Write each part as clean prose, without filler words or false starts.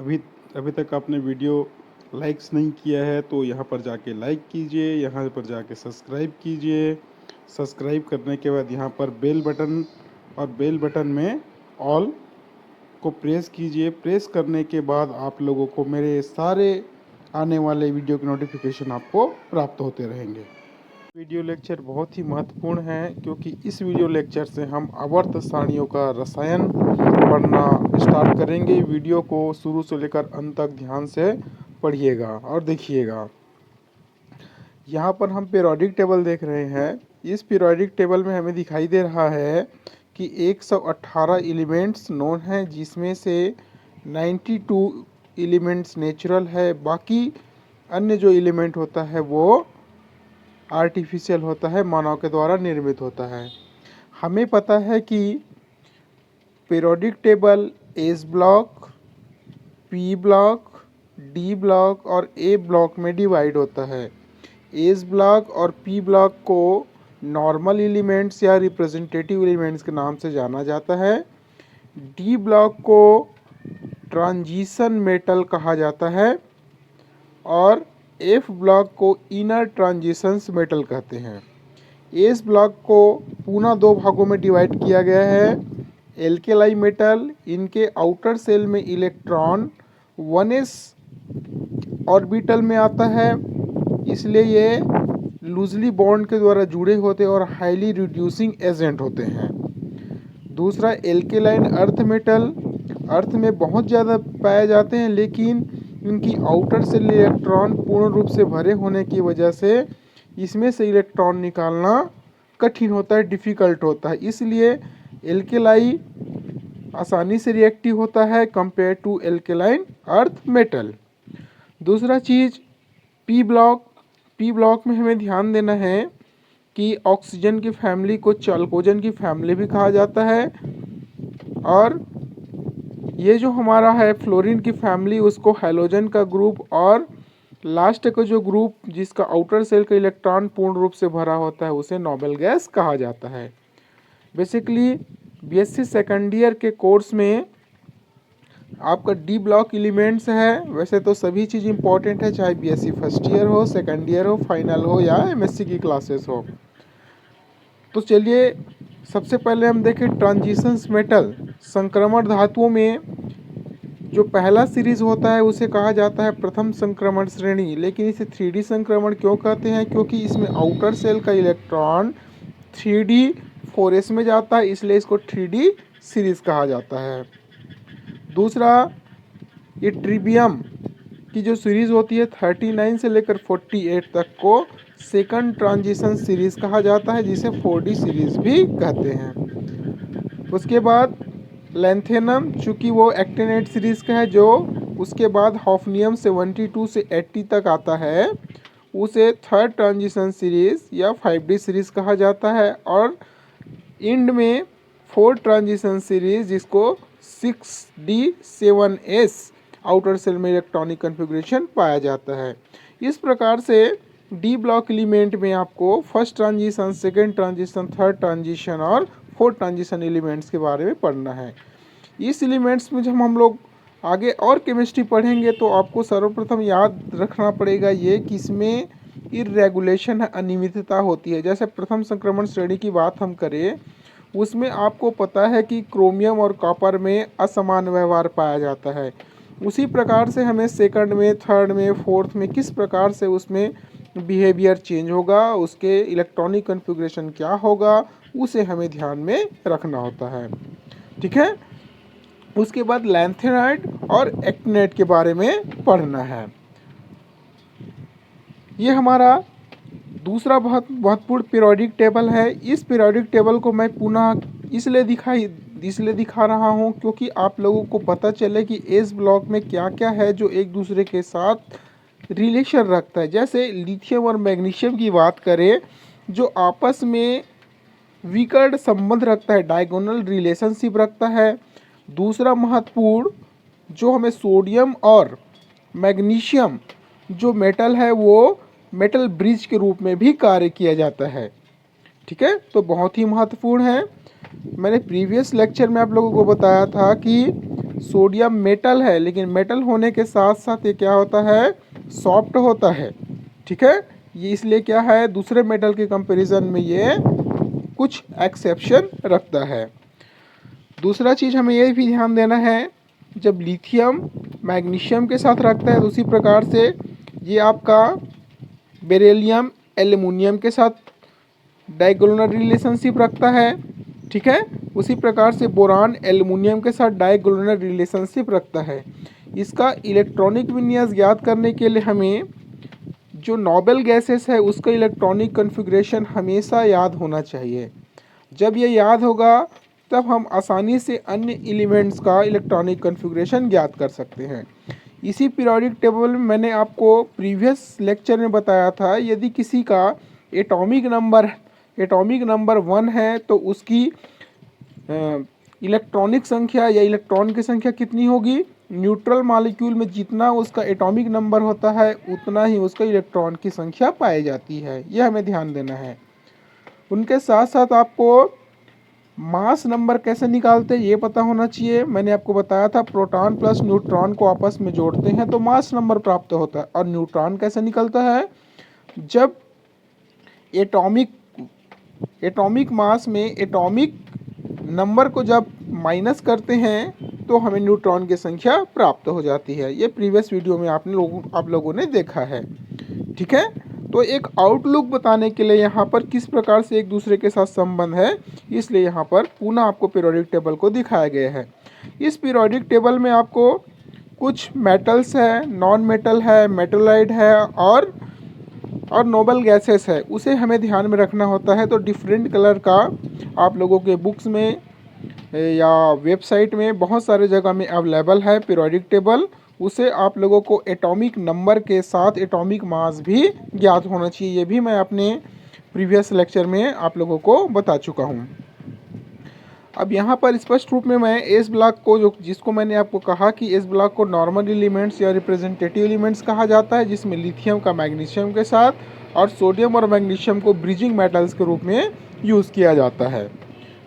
अभी अभी तक आपने वीडियो लाइक्स नहीं किया है तो यहाँ पर जाके लाइक कीजिए, यहाँ पर जाके सब्सक्राइब कीजिए। सब्सक्राइब करने के बाद यहाँ पर बेल बटन और बेल बटन में ऑल को प्रेस कीजिए। प्रेस करने के बाद आप लोगों को मेरे सारे आने वाले वीडियो के नोटिफिकेशन आपको प्राप्त होते रहेंगे। वीडियो लेक्चर बहुत ही महत्वपूर्ण है क्योंकि इस वीडियो लेक्चर से हम आवर्त सारणियों का रसायन पढ़ना स्टार्ट करेंगे। वीडियो को शुरू से लेकर अंत तक ध्यान से पढ़िएगा और देखिएगा। यहाँ पर हम पीरियोडिक टेबल देख रहे हैं। इस पीरियोडिक टेबल में हमें दिखाई दे रहा है कि 118 एलिमेंट्स नोन हैं, जिसमें से 92 एलिमेंट्स नेचुरल है। बाकी अन्य जो एलिमेंट होता है वो आर्टिफिशियल होता है, मानव के द्वारा निर्मित होता है। हमें पता है कि periodic table S block, P block, D block और ए ब्लॉक में डिवाइड होता है। एस ब्लॉक और पी ब्लॉक को नॉर्मल एलिमेंट्स या रिप्रेजेंटेटिव एलिमेंट्स के नाम से जाना जाता है। डी ब्लॉक को ट्रांजिशन मेटल कहा जाता है और एफ ब्लॉक को इनर ट्रांजिशंस मेटल कहते हैं। एस ब्लॉक को पुनः दो भागों में डिवाइड किया गया है। एल्केलाई मेटल, इनके आउटर सेल में इलेक्ट्रॉन 1s ऑर्बिटल में आता है, इसलिए ये लूजली बॉन्ड के द्वारा जुड़े होते हैं और हाईली रिड्यूसिंग एजेंट होते हैं। दूसरा एल्केलाइन अर्थ मेटल, अर्थ में बहुत ज़्यादा पाए जाते हैं, लेकिन इनकी आउटर सेल इलेक्ट्रॉन पूर्ण रूप से भरे होने की वजह से इसमें से इलेक्ट्रॉन निकालना कठिन होता है, डिफ़िकल्ट होता है। इसलिए एल्केलाई आसानी से रिएक्टिव होता है compare to alkaline earth metal. दूसरा चीज़ पी ब्लॉक। पी ब्लॉक में हमें ध्यान देना है कि ऑक्सीजन की फैमिली को चाल्कोजन की फैमिली भी कहा जाता है, और ये जो हमारा है फ्लोरीन की फैमिली, उसको हैलोजन का ग्रुप, और लास्ट का जो ग्रुप जिसका आउटर सेल का इलेक्ट्रॉन पूर्ण रूप से भरा होता है उसे नोबेल गैस कहा जाता है। बेसिकली बीएससी सेकेंड ईयर के कोर्स में आपका डी ब्लॉक एलिमेंट्स है। वैसे तो सभी चीज़ इंपॉर्टेंट है, चाहे बीएससी फर्स्ट ईयर हो, सेकेंड ईयर हो, फाइनल हो या एमएससी की क्लासेस हो। तो चलिए सबसे पहले हम देखें ट्रांजिशंस मेटल। संक्रमण धातुओं में जो पहला सीरीज होता है उसे कहा जाता है प्रथम संक्रमण श्रेणी। लेकिन इसे 3D संक्रमण क्यों कहते हैं? क्योंकि इसमें आउटर सेल का इलेक्ट्रॉन 3D 4s में जाता है, इसलिए इसको 3D सीरीज कहा जाता है। दूसरा ये ट्रिबियम की जो सीरीज होती है 39 से लेकर 48 तक को सेकंड ट्रांजिशन सीरीज कहा जाता है, जिसे 4D सीरीज भी कहते हैं। उसके बाद लैंथेनम, चूँकि वो एक्टिनेट सीरीज का है, जो उसके बाद हॉफनियम 72 से 80 तक आता है, उसे थर्ड ट्रांजिशन सीरीज या 5D सीरीज कहा जाता है। और इंड में फोर्थ ट्रांजिशन सीरीज जिसको 6D7s आउटर सेल में इलेक्ट्रॉनिक कन्फिग्रेशन पाया जाता है। इस प्रकार से डी ब्लॉक एलिमेंट में आपको first transition, second transition, third transition और फोर्थ ट्रांजिशन एलिमेंट्स के बारे में पढ़ना है। इस एलिमेंट्स में जब हम लोग आगे और केमिस्ट्री पढ़ेंगे तो आपको सर्वप्रथम याद रखना पड़ेगा ये कि इसमें इरेगुलेशन, अनियमितता होती है। जैसे प्रथम संक्रमण श्रेणी की बात हम करें, उसमें आपको पता है कि क्रोमियम और कॉपर में असमान व्यवहार पाया जाता है। उसी प्रकार से हमें सेकंड में, थर्ड में, फोर्थ में किस प्रकार से उसमें बिहेवियर चेंज होगा, उसके इलेक्ट्रॉनिक कन्फिग्रेशन क्या होगा, उसे हमें ध्यान में रखना होता है। ठीक है। उसके बाद लैंथेनाइड और एक्टिनेट के बारे में पढ़ना है। ये हमारा दूसरा बहुत महत्वपूर्ण पीरियोडिक टेबल है। इस पीरियोडिक टेबल को मैं पुनः इसलिए दिखा रहा हूँ क्योंकि आप लोगों को पता चले कि एस ब्लॉक में क्या क्या है जो एक दूसरे के साथ रिलेशन रखता है। जैसे लिथियम और मैग्नीशियम की बात करें, जो आपस में विकर्ण संबंध रखता है, डायगोनल रिलेशनशिप रखता है। दूसरा महत्वपूर्ण जो हमें सोडियम और मैग्नीशियम जो मेटल है वो मेटल ब्रिज के रूप में भी कार्य किया जाता है। ठीक है, तो बहुत ही महत्वपूर्ण है। मैंने प्रीवियस लेक्चर में आप लोगों को बताया था कि सोडियम मेटल है, लेकिन मेटल होने के साथ साथ ये क्या होता है, सॉफ्ट होता है। ठीक है, ये इसलिए क्या है, दूसरे मेटल के कंपैरिजन में ये कुछ एक्सेप्शन रखता है। दूसरा चीज़ हमें ये भी ध्यान देना है, जब लिथियम मैग्नीशियम के साथ रखता है तो उसी प्रकार से ये आपका बेरिलियम एल्युमिनियम के साथ डायगोनल रिलेशनशिप रखता है। ठीक है, उसी प्रकार से बोरान एल्युमिनियम के साथ डायगोनल रिलेशनशिप रखता है। इसका इलेक्ट्रॉनिक विन्यास ज्ञात करने के लिए हमें जो नोबेल गैसेस है उसका इलेक्ट्रॉनिक कॉन्फ़िगरेशन हमेशा याद होना चाहिए। जब ये याद होगा तब हम आसानी से अन्य एलिमेंट्स का इलेक्ट्रॉनिक कॉन्फ़िगरेशन ज्ञात कर सकते हैं। इसी पीरियोडिक टेबल में मैंने आपको प्रीवियस लेक्चर में बताया था, यदि किसी का एटॉमिक नंबर 1 है तो उसकी इलेक्ट्रॉनिक संख्या या इलेक्ट्रॉन की संख्या कितनी होगी, न्यूट्रल मॉलिक्यूल में जितना उसका एटॉमिक नंबर होता है उतना ही उसका इलेक्ट्रॉन की संख्या पाई जाती है। यह हमें ध्यान देना है। उनके साथ साथ आपको मास नंबर कैसे निकालते हैं ये पता होना चाहिए। मैंने आपको बताया था प्रोटॉन प्लस न्यूट्रॉन को आपस में जोड़ते हैं तो मास नंबर प्राप्त होता है। और न्यूट्रॉन कैसे निकलता है, जब एटॉमिक मास में एटॉमिक नंबर को जब माइनस करते हैं तो हमें न्यूट्रॉन की संख्या प्राप्त हो जाती है। ये प्रीवियस वीडियो में आप लोगों ने देखा है। ठीक है, तो एक आउटलुक बताने के लिए यहाँ पर किस प्रकार से एक दूसरे के साथ संबंध है, इसलिए यहाँ पर पुनः आपको पीरियोडिक टेबल को दिखाया गया है। इस पीरियोडिक टेबल में आपको कुछ मेटल्स है, नॉन मेटल है, मेटलाइड है और नोबल गैसेस है, उसे हमें ध्यान में रखना होता है। तो डिफरेंट कलर का आप लोगों के बुक्स में या वेबसाइट में बहुत सारे जगह में अवेलेबल है पीरियोडिक टेबल। उसे आप लोगों को एटॉमिक नंबर के साथ एटॉमिक मास भी ज्ञात होना चाहिए। ये भी मैं अपने प्रीवियस लेक्चर में आप लोगों को बता चुका हूँ। अब यहाँ पर स्पष्ट रूप में मैं एस ब्लॉक को, जिसको मैंने आपको कहा कि एस ब्लॉक को नॉर्मल एलिमेंट्स या रिप्रेजेंटेटिव एलिमेंट्स कहा जाता है, जिसमें लिथियम का मैग्नीशियम के साथ और सोडियम और मैग्नीशियम को ब्रिजिंग मेटल्स के रूप में यूज़ किया जाता है।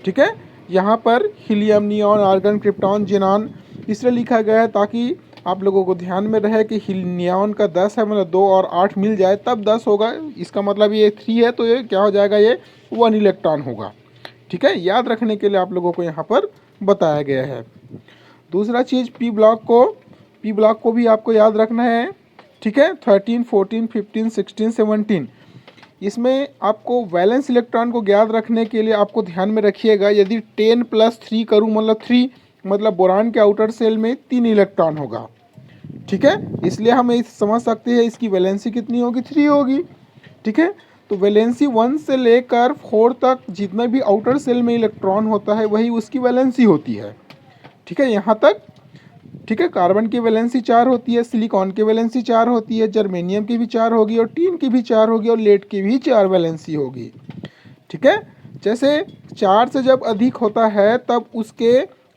ठीक है, यहाँ पर helium, neon, argon, krypton, xenon इसलिए लिखा गया है ताकि आप लोगों को ध्यान में रहे कि नियॉन का 10 है, मतलब 2 और 8 मिल जाए तब 10 होगा। इसका मतलब ये 3 है तो ये क्या हो जाएगा, ये 1 इलेक्ट्रॉन होगा। ठीक है, याद रखने के लिए आप लोगों को यहाँ पर बताया गया है। दूसरा चीज़ पी ब्लॉक को भी आपको याद रखना है। ठीक है, 13, 14, 15, 16, 17 इसमें आपको वैलेंस इलेक्ट्रॉन को याद रखने के लिए आपको ध्यान में रखिएगा, यदि 10 + 3 करूँ मतलब 3, मतलब बोरान के आउटर सेल में 3 इलेक्ट्रॉन होगा। ठीक है, इसलिए हम ये समझ सकते हैं इसकी वैलेंसी कितनी होगी, 3 होगी। ठीक है, तो वैलेंसी 1 से लेकर 4 तक जितना भी आउटर सेल में इलेक्ट्रॉन होता है वही उसकी वैलेंसी होती है। ठीक है, यहाँ तक। ठीक है, कार्बन की वैलेंसी 4 होती है, सिलिकॉन की वैलेंसी 4 होती है, जर्मेनियम की भी 4 होगी और टीन की भी 4 होगी और लेड की भी 4 वैलेंसी होगी। ठीक है, जैसे 4 से जब अधिक होता है तब उसके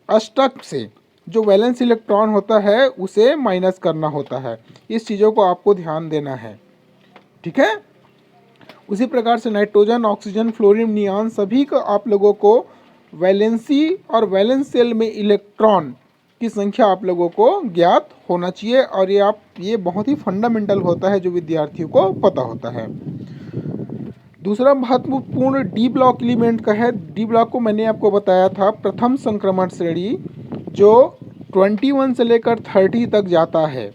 अष्टक से जो वैलेंस इलेक्ट्रॉन होता है उसे माइनस करना होता है। इस चीज़ों को आपको ध्यान देना है। ठीक है, उसी प्रकार से नाइट्रोजन, ऑक्सीजन, फ्लोरीन, नियॉन सभी को आप लोगों को वैलेंसी और वैलेंस सेल में इलेक्ट्रॉन की संख्या आप लोगों को ज्ञात होना चाहिए और ये बहुत ही फंडामेंटल होता है जो विद्यार्थियों को पता होता है। दूसरा महत्वपूर्ण डी ब्लॉक एलिमेंट का है। डी ब्लॉक को मैंने आपको बताया था प्रथम संक्रमण श्रेणी जो 21 से लेकर 30 तक जाता है।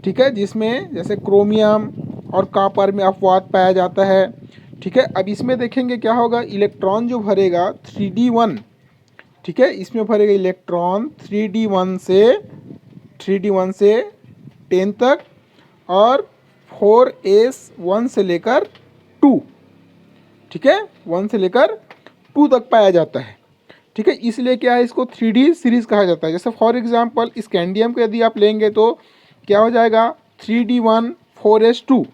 ठीक है, जिसमें जैसे क्रोमियम और कॉपर में अपवाद पाया जाता है। ठीक है, अब इसमें देखेंगे क्या होगा, इलेक्ट्रॉन जो भरेगा 3d1, ठीक है, इसमें भरेगा इलेक्ट्रॉन 3d1 से 10 तक और 4s1 से लेकर 2, ठीक है, 1 से लेकर 2 तक पाया जाता है। ठीक है, इसलिए क्या है, इसको 3D सीरीज कहा जाता है। जैसे फॉर एग्जांपल स्कैंडियम को यदि आप लेंगे तो क्या हो जाएगा 3d1 4s2।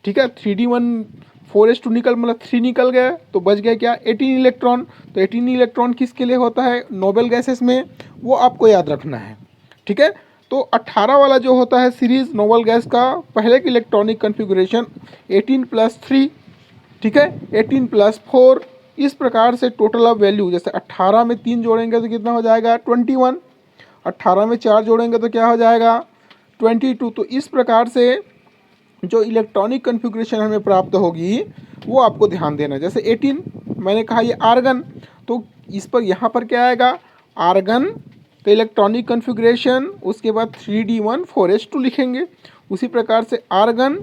ठीक है, 3d1 4s2 मतलब 3 निकल गया तो बच गया क्या 18 इलेक्ट्रॉन। तो 18 इलेक्ट्रॉन किसके लिए होता है, नोबेल गैसेस में, वो आपको याद रखना है। ठीक है, तो 18 वाला जो होता है सीरीज नोबेल गैस का पहले की इलेक्ट्रॉनिक कन्फिगुरेशन 18 + 3, ठीक है, 18 + 4, इस प्रकार से टोटल ऑफ वैल्यू जैसे 18 में 3 जोड़ेंगे तो कितना हो जाएगा 21 18 में 4 जोड़ेंगे तो क्या हो जाएगा 22। तो इस प्रकार से जो इलेक्ट्रॉनिक कन्फिग्रेशन हमें प्राप्त होगी वो आपको ध्यान देना है। जैसे 18 मैंने कहा ये आर्गन, तो इस पर यहाँ पर क्या आएगा आर्गन का इलेक्ट्रॉनिक कन्फिग्रेशन, उसके बाद 3d1 4s2 लिखेंगे। उसी प्रकार से आर्गन,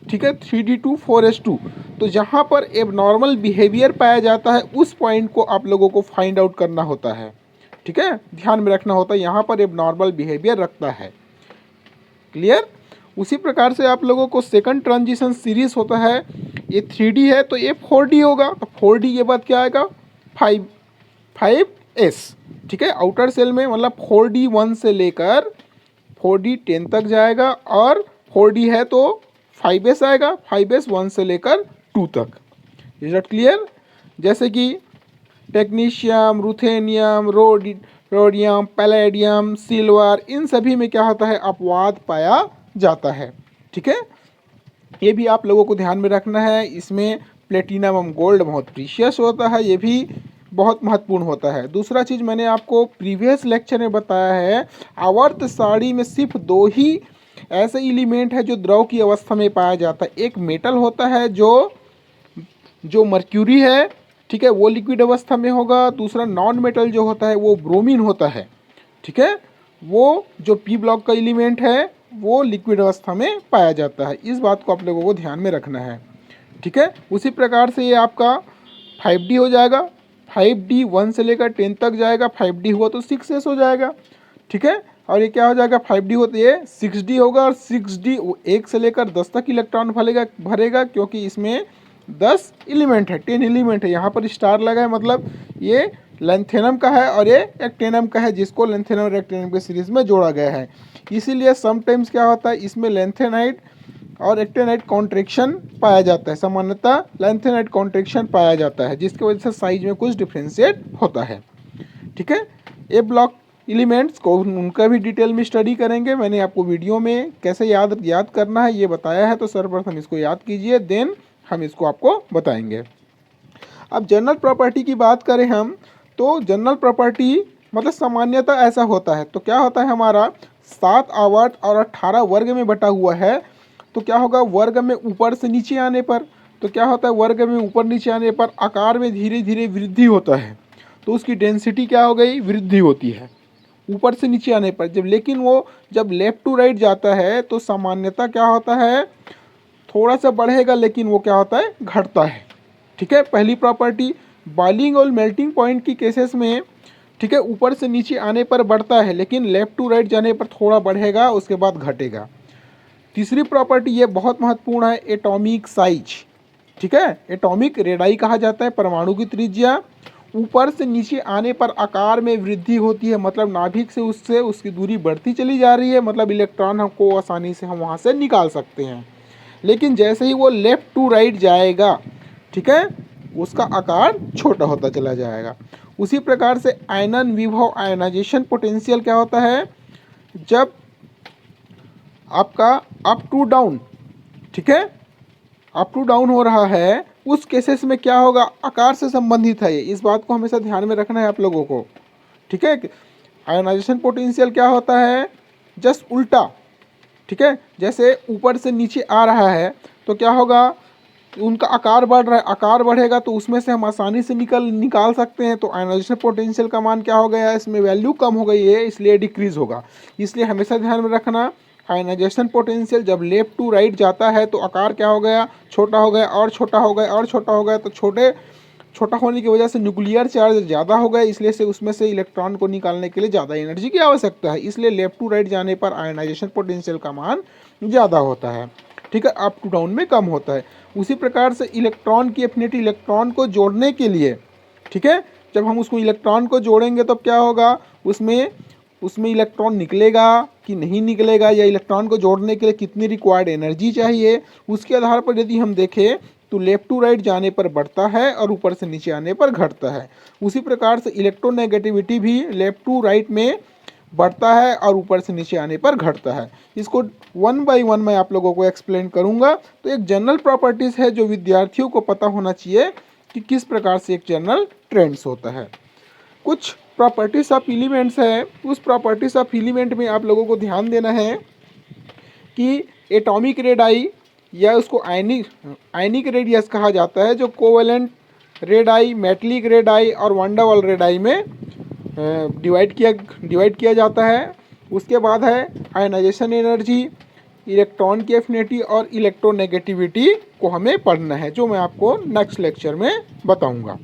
ठीक है, 3d2 4s2। तो जहाँ पर एबनॉर्मल बिहेवियर पाया जाता है उस पॉइंट को आप लोगों को फाइंड आउट करना होता है, ठीक है, ध्यान में रखना होता है यहाँ पर एबनॉर्मल बिहेवियर रखता है। क्लियर। उसी प्रकार से आप लोगों को सेकंड ट्रांजिशन सीरीज होता है, ये 3D है तो ये 4D होगा, तो 4D के बाद क्या आएगा 5S, ठीक है। आउटर सेल में मतलब 4D 1 से लेकर 4D 10 तक जाएगा, और 4D है तो 5S आएगा, 5S 1 से लेकर 2 तक। Is that clear. जैसे कि technetium, ruthenium, rhodium, palladium, silver, इन सभी में क्या होता है अपवाद पाया जाता है, ठीक है। ये भी आप लोगों को ध्यान में रखना है। इसमें प्लेटिनम एवं गोल्ड बहुत प्रीशियस होता है, ये भी बहुत महत्वपूर्ण होता है। दूसरा चीज़ मैंने आपको प्रीवियस लेक्चर में बताया है, आवर्त सारणी में सिर्फ 2 ही ऐसे एलिमेंट है जो द्रव की अवस्था में पाया जाता है। एक मेटल होता है जो मर्क्यूरी है, ठीक है, वो लिक्विड अवस्था में होगा। दूसरा नॉन मेटल जो होता है वो ब्रोमीन होता है, ठीक है, वो जो पी ब्लॉक का एलिमेंट है वो लिक्विड अवस्था में पाया जाता है। इस बात को आप लोगों को ध्यान में रखना है, ठीक है। उसी प्रकार से ये आपका 5D हो जाएगा, 5D 1 से लेकर 10 तक जाएगा, 5D हुआ तो 6S हो जाएगा, ठीक है। और ये क्या हो जाएगा 5D हो तो ये 6D होगा, और 6D 1 से लेकर 10 तक इलेक्ट्रॉन भरेगा क्योंकि इसमें 10 एलिमेंट है, 10 एलिमेंट है। यहाँ पर स्टार लगा है मतलब ये लेंथेनम का है और ये एक्टेनम का है, जिसको लेंथेनम और एक्टेनम के सीरीज में जोड़ा गया है। इसीलिए समटाइम्स क्या होता है इसमें लेंथेनाइट और एक्टेनाइट कॉन्ट्रैक्शन पाया जाता है, सामान्यतः लेंथेनाइट कॉन्ट्रैक्शन पाया जाता है, जिसकी वजह से साइज में कुछ डिफ्रेंशिएट होता है, ठीक है। ए ब्लॉक एलिमेंट्स को उनका भी डिटेल में स्टडी करेंगे। मैंने आपको वीडियो में कैसे याद करना है ये बताया है, तो सर्वप्रथम इसको याद कीजिए, देन हम इसको आपको बताएंगे। अब जनरल प्रॉपर्टी की बात करें हम, तो जनरल प्रॉपर्टी मतलब सामान्यतः ऐसा होता है। तो क्या होता है हमारा 7 आवर्त और 18 वर्ग में बटा हुआ है, तो क्या होगा वर्ग में ऊपर से नीचे आने पर, तो क्या होता है वर्ग में ऊपर नीचे आने पर आकार में धीरे धीरे वृद्धि होता है, तो उसकी डेंसिटी क्या हो गई वृद्धि होती है ऊपर से नीचे आने पर। लेकिन वो जब लेफ्ट टू राइट जाता है तो सामान्यतः क्या होता है थोड़ा सा बढ़ेगा, लेकिन वो क्या होता है घटता है, ठीक है। पहली प्रॉपर्टी बॉइलिंग और मेल्टिंग पॉइंट की केसेस में, ठीक है, ऊपर से नीचे आने पर बढ़ता है, लेकिन लेफ्ट टू राइट जाने पर थोड़ा बढ़ेगा, उसके बाद घटेगा। तीसरी प्रॉपर्टी ये बहुत महत्वपूर्ण है, एटॉमिक साइज, ठीक है। एटॉमिक रेडाई कहा जाता है, परमाणु की त्रिज्या ऊपर से नीचे आने पर आकार में वृद्धि होती है, मतलब नाभिक से उससे उसकी दूरी बढ़ती चली जा रही है, मतलब इलेक्ट्रॉन हमको आसानी से हम वहाँ से निकाल सकते हैं। लेकिन जैसे ही वो लेफ्ट टू राइट जाएगा, ठीक है, उसका आकार छोटा होता चला जाएगा। उसी प्रकार से आयनन विभव आयनाइजेशन पोटेंशियल क्या होता है, जब आपका अप टू डाउन, ठीक है, अप टू डाउन हो रहा है, उस केसेस में क्या होगा आकार से संबंधित है ये, इस बात को हमेशा ध्यान में रखना है आप लोगों को, ठीक है। आयनाइजेशन पोटेंशियल क्या होता है जस्ट उल्टा, ठीक है, जैसे ऊपर से नीचे आ रहा है तो क्या होगा उनका आकार बढ़ रहा है, आकार बढ़ेगा तो उसमें से हम आसानी से निकाल सकते हैं। तो आयनाइजेशन पोटेंशियल का मान क्या हो गया, इसमें वैल्यू कम हो गई है, इसलिए डिक्रीज होगा। इसलिए हमेशा ध्यान में रखना आयनाइजेशन पोटेंशियल जब लेफ्ट टू राइट जाता है तो आकार क्या हो गया छोटा हो गया, और छोटा हो गया, और छोटा हो गया, तो छोटा होने की वजह से न्यूक्लियर चार्ज ज़्यादा हो गया, इसलिए से उसमें से इलेक्ट्रॉन को निकालने के लिए ज़्यादा एनर्जी की आवश्यकता है, इसलिए लेफ्ट टू राइट जाने पर आयनाइजेशन पोटेंशियल का मान ज़्यादा होता है, ठीक है, अप टू डाउन में कम होता है। उसी प्रकार से इलेक्ट्रॉन की एफिनिटी इलेक्ट्रॉन को जोड़ने के लिए, ठीक है, जब हम उसको इलेक्ट्रॉन को जोड़ेंगे तब क्या होगा उसमें इलेक्ट्रॉन निकलेगा कि नहीं निकलेगा, या इलेक्ट्रॉन को जोड़ने के लिए कितनी रिक्वायर्ड एनर्जी चाहिए, उसके आधार पर यदि हम देखें तो लेफ्ट टू राइट जाने पर बढ़ता है और ऊपर से नीचे आने पर घटता है। उसी प्रकार से इलेक्ट्रोनेगेटिविटी भी लेफ्ट टू राइट में बढ़ता है और ऊपर से नीचे आने पर घटता है। इसको 1 बाय 1 मैं आप लोगों को एक्सप्लेन करूंगा। तो एक जनरल प्रॉपर्टीज़ है जो विद्यार्थियों को पता होना चाहिए कि किस प्रकार से एक जनरल ट्रेंड्स होता है। कुछ प्रॉपर्टीज़ ऑफ एलिमेंट्स है, उस प्रॉपर्टीज़ ऑफ एलिमेंट में आप लोगों को ध्यान देना है कि एटॉमिक रेडाई या उसको आयनिक रेडियस कहा जाता है, जो कोवेलेंट रेडाई, मेटलिक रेडाई और वंडरवॉल रेडाई में डिवाइड किया जाता है। उसके बाद है आयनाइजेशन एनर्जी, इलेक्ट्रॉन की एफिनिटी और इलेक्ट्रोनेगेटिविटी को हमें पढ़ना है, जो मैं आपको नेक्स्ट लेक्चर में बताऊंगा।